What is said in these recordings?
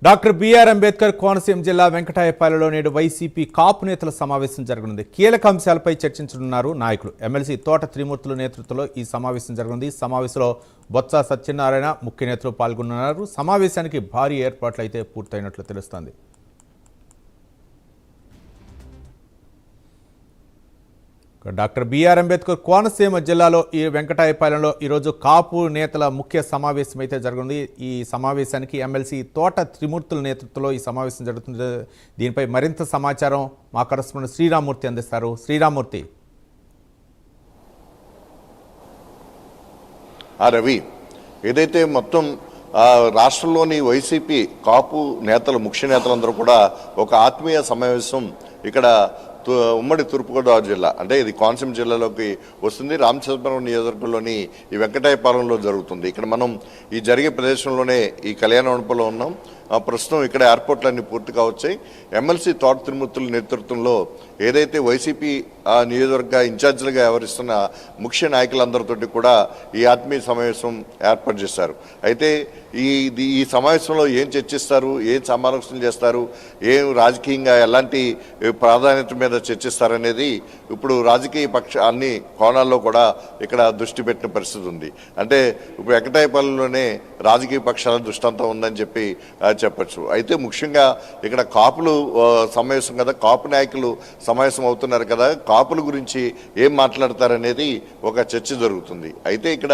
Doctor BR Ambedkar Konaseema జిల్లా వెంకటాయపాలెంలో నేడు YCP కాపు నేతల సమావేశం జరగనుంది. కీలక అంశాలపై చర్చించనున్నారు నాయకులు. ఎమ్మెల్సీ తోట త్రిమూర్తుల నేతృత్వంలో ఈ సమావేశం జరగనుంది. సమావేశంలో బొత్స సత్యనారాయణ ముఖ్య నేతలు పాల్గొన్నారు. సమావేశానికి భారీ ఏర్పాట్లు అయితే పూర్తయినట్లు తెలుస్తోంది. డాక్టర్ బిఆర్ అంబేద్కర్ కోనసీమ జిల్లాలో ఈ వెంకటాయపాలెంలో ఈరోజు కాపు నేతల ముఖ్య సమావేశం అయితే జరుగుతుంది. ఈ సమావేశానికి ఎమ్మెల్సీ తోట త్రిమూర్తుల నేతృత్వంలో ఈ సమావేశం జరుగుతుంది. దీనిపై మరింత సమాచారం మా కరెస్పాండెంట్ శ్రీరామూర్తి అందిస్తారు. శ్రీరామూర్తి. రవి, ఏదైతే మొత్తం రాష్ట్రంలోని వైసీపీ కాపు నేతలు ముఖ్య నేతలందరూ కూడా ఒక ఆత్మీయ సమావేశం ఇక్కడ ఉమ్మడి తూర్పుగోదావరి జిల్లా అంటే ఇది కోనసీమ జిల్లాలోకి వస్తుంది. రామచంద్రపురం నియోజకవర్గంలోని ఈ వెంకటాయపాలెంలో జరుగుతుంది. ఇక్కడ మనం ఈ జరిగే ప్రదేశంలోనే ఈ కళ్యాణ మండపంలో ఉన్నాం. ప్రస్తుతం ఇక్కడ ఎయిర్పోర్ట్లన్నీ పూర్తిగా వచ్చాయి. ఎమ్మెల్సీ తోట త్రిమూర్తుల నేతృత్వంలో ఏదైతే వైసీపీ నియోజకవర్గ ఇన్ఛార్జీలుగా వ్యవహరిస్తున్న ముఖ్య నాయకులందరితోటి కూడా ఈ ఆత్మీయ సమావేశం ఏర్పాటు చేశారు. అయితే ఈ సమావేశంలో ఏం చర్చిస్తారు, ఏం సమాలోచనలు చేస్తారు, ఏం రాజకీయంగా ఎలాంటి ప్రాధాన్యత మీద చర్చిస్తారనేది ఇప్పుడు రాజకీయ అన్ని కోణాల్లో కూడా ఇక్కడ దృష్టి పెట్టిన పరిస్థితి ఉంది. అంటే ఇప్పుడు వెంకటాయపాలెంలోనే రాజకీయ పక్షాల దృష్టి అంతా ఉందని చెప్పి చెప్పచ్చు. అయితే ముఖ్యంగా ఇక్కడ కాపులు సమావేశం కదా, కాపు నాయకులు సమావేశం అవుతున్నారు కదా, కాపుల గురించి ఏం మాట్లాడతారనేది ఒక చర్చ జరుగుతుంది. అయితే ఇక్కడ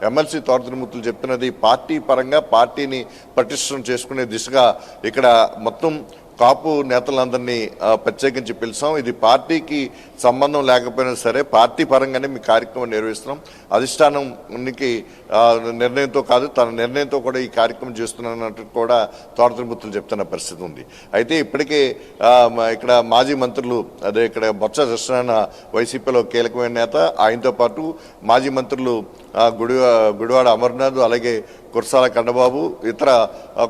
ఎమ్మెల్సీ తోట త్రిమూర్తులు చెప్తున్నది పార్టీ పరంగా పార్టీని పటిష్టం చేసుకునే దిశగా ఇక్కడ మొత్తం కాపు నేతలందరినీ ప్రత్యేకించి పిలిచాం. ఇది పార్టీకి సంబంధం లేకపోయినా సరే పార్టీ పరంగానే మీ కార్యక్రమం నిర్వహిస్తున్నాం. అధిష్టానానికి నిర్ణయంతో కాదు, తన నిర్ణయంతో కూడా ఈ కార్యక్రమం చేస్తున్నట్టు కూడా తోట త్రిమూర్తులు చెప్తున్న పరిస్థితి ఉంది. అయితే ఇప్పటికే ఇక్కడ మాజీ మంత్రులు అదే ఇక్కడ బొత్స సత్యనారాయణ వైసీపీలో కీలకమైన నేత, ఆయనతో పాటు మాజీ మంత్రులు గుడివాడ అమర్నాథ్, అలాగే కురసాల కన్నబాబు, ఇతర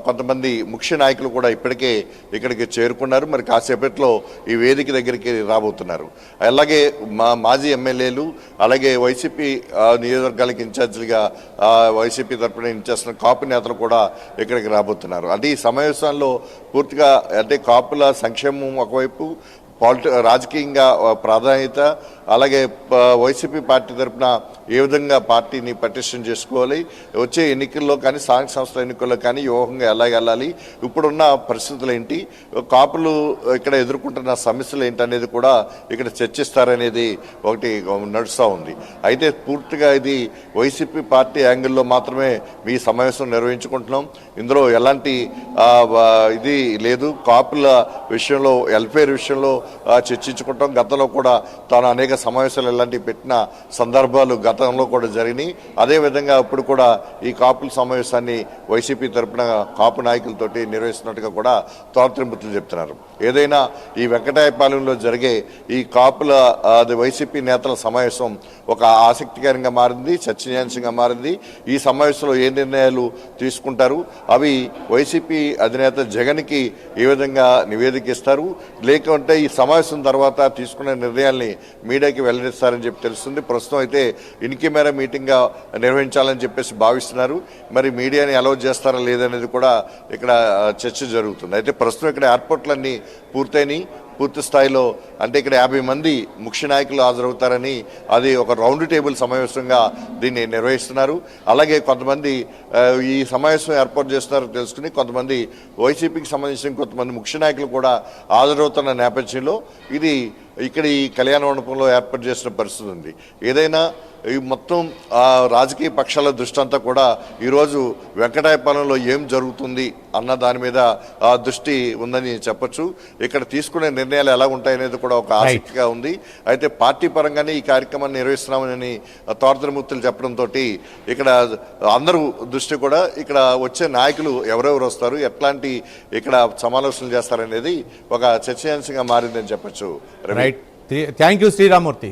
కొంతమంది ముఖ్య నాయకులు కూడా ఇప్పటికే ఇక్కడికి చేరుకున్నారు. మరి కాసేపట్లో ఈ వేదిక దగ్గరికి రాబోతున్నారు. అలాగే మాజీ ఎమ్మెల్యేలు, అలాగే వైసీపీ నియోజకవర్గాలకు ఇన్ఛార్జీలుగా వైసీపీ తరఫున ఇన్ఛార్జ్ కాపు నేతలు కూడా ఇక్కడికి రాబోతున్నారు. అంటే ఈ సమావేశంలో పూర్తిగా అంటే కాపుల సంక్షేమం ఒకవైపు, రాజకీయంగా ప్రాధాన్యత, అలాగే వైసీపీ పార్టీ తరఫున ఏ విధంగా పార్టీని పటిష్టం చేసుకోవాలి, వచ్చే ఎన్నికల్లో కానీ స్థానిక సంస్థల ఎన్నికల్లో కానీ వ్యూహంగా ఎలా వెళ్ళాలి, ఇప్పుడున్న పరిస్థితులు ఏంటి, కాపులు ఇక్కడ ఎదుర్కొంటున్న సమస్యలు ఏంటి అనేది కూడా ఇక్కడ చర్చిస్తారనేది ఒకటి నడుస్తూ ఉంది. అయితే పూర్తిగా ఇది వైసీపీ పార్టీ యాంగిల్లో మాత్రమే మీ సమావేశం నిర్వహించుకుంటున్నాం. ఇందులో ఎలాంటి ఇది లేదు. కాపుల విషయంలో వెల్ఫేర్ విషయంలో చర్చించుకుంటాం. గతంలో కూడా తాను అనేక సమావేశాలు ఇలాంటివి పెట్టిన సందర్భాలు గతంలో కూడా జరిగినాయి. అదేవిధంగా ఇప్పుడు కూడా ఈ కాపుల సమావేశాన్ని వైసీపీ తరఫున కాపు నాయకులతోటి నిర్వహిస్తున్నట్టుగా కూడా తోట త్రిమూర్తులు చెప్తున్నారు. ఏదైనా ఈ వెంకటాయపాలెంలో జరిగే ఈ కాపుల వైసీపీ నేతల సమావేశం ఒక ఆసక్తికరంగా మారింది, చర్చనీయాంశంగా మారింది. ఈ సమావేశంలో ఏ నిర్ణయాలు తీసుకుంటారు, అవి వైసీపీ అధినేత జగన్కి ఏ విధంగా నివేదిక ఇస్తారు, లేకుంటే ఈ సమావేశం తర్వాత తీసుకునే నిర్ణయాల్ని మీడియాకి వెల్లడిస్తారని చెప్పి తెలుస్తుంది. ప్రస్తుతం అయితే ఇన్ కెమెరా మీటింగ్గా నిర్వహించాలని చెప్పేసి భావిస్తున్నారు. మరి మీడియాని అలౌ చేస్తారా లేదనేది కూడా ఇక్కడ చర్చ జరుగుతుంది. అయితే ప్రస్తుతం ఇక్కడ ఎయిర్పోర్ట్లన్నీ పూర్తయినాయి. పూర్తి స్థాయిలో అంటే ఇక్కడ 50 మంది ముఖ్య నాయకులు హాజరవుతారని, అది ఒక రౌండ్ టేబుల్ సమావేశంగా దీన్ని నిర్వహిస్తున్నారు. అలాగే కొంతమంది ఈ సమావేశం ఏర్పాటు చేస్తున్నారో తెలుసుకుని కొంతమంది వైసీపీకి సంబంధించిన కొంతమంది ముఖ్య నాయకులు కూడా హాజరవుతున్న నేపథ్యంలో ఇది ఇక్కడ ఈ కళ్యాణ మండపంలో ఏర్పాటు చేసిన పరిస్థితి ఉంది. ఏదైనా ఈ మొత్తం రాజకీయ పక్షాల దృష్టి అంతా కూడా ఈరోజు వెంకటాయపాలెంలో ఏం జరుగుతుంది అన్న దాని మీద దృష్టి ఉందని చెప్పచ్చు. ఇక్కడ తీసుకునే నిర్ణయాలు ఎలా ఉంటాయనేది కూడా ఒక ఆసక్తిగా ఉంది. అయితే పార్టీ పరంగానే ఈ కార్యక్రమాన్ని నిర్వహిస్తున్నామని తోట త్రిమూర్తులు చెప్పడంతో ఇక్కడ అందరూ దృష్టి కూడా ఇక్కడ వచ్చే నాయకులు ఎవరెవరు వస్తారు, ఎట్లాంటి ఇక్కడ సమాలోచనలు చేస్తారనేది ఒక చర్చనీయాంశంగా మారిందని చెప్పచ్చు. Thank you Sriramurthy.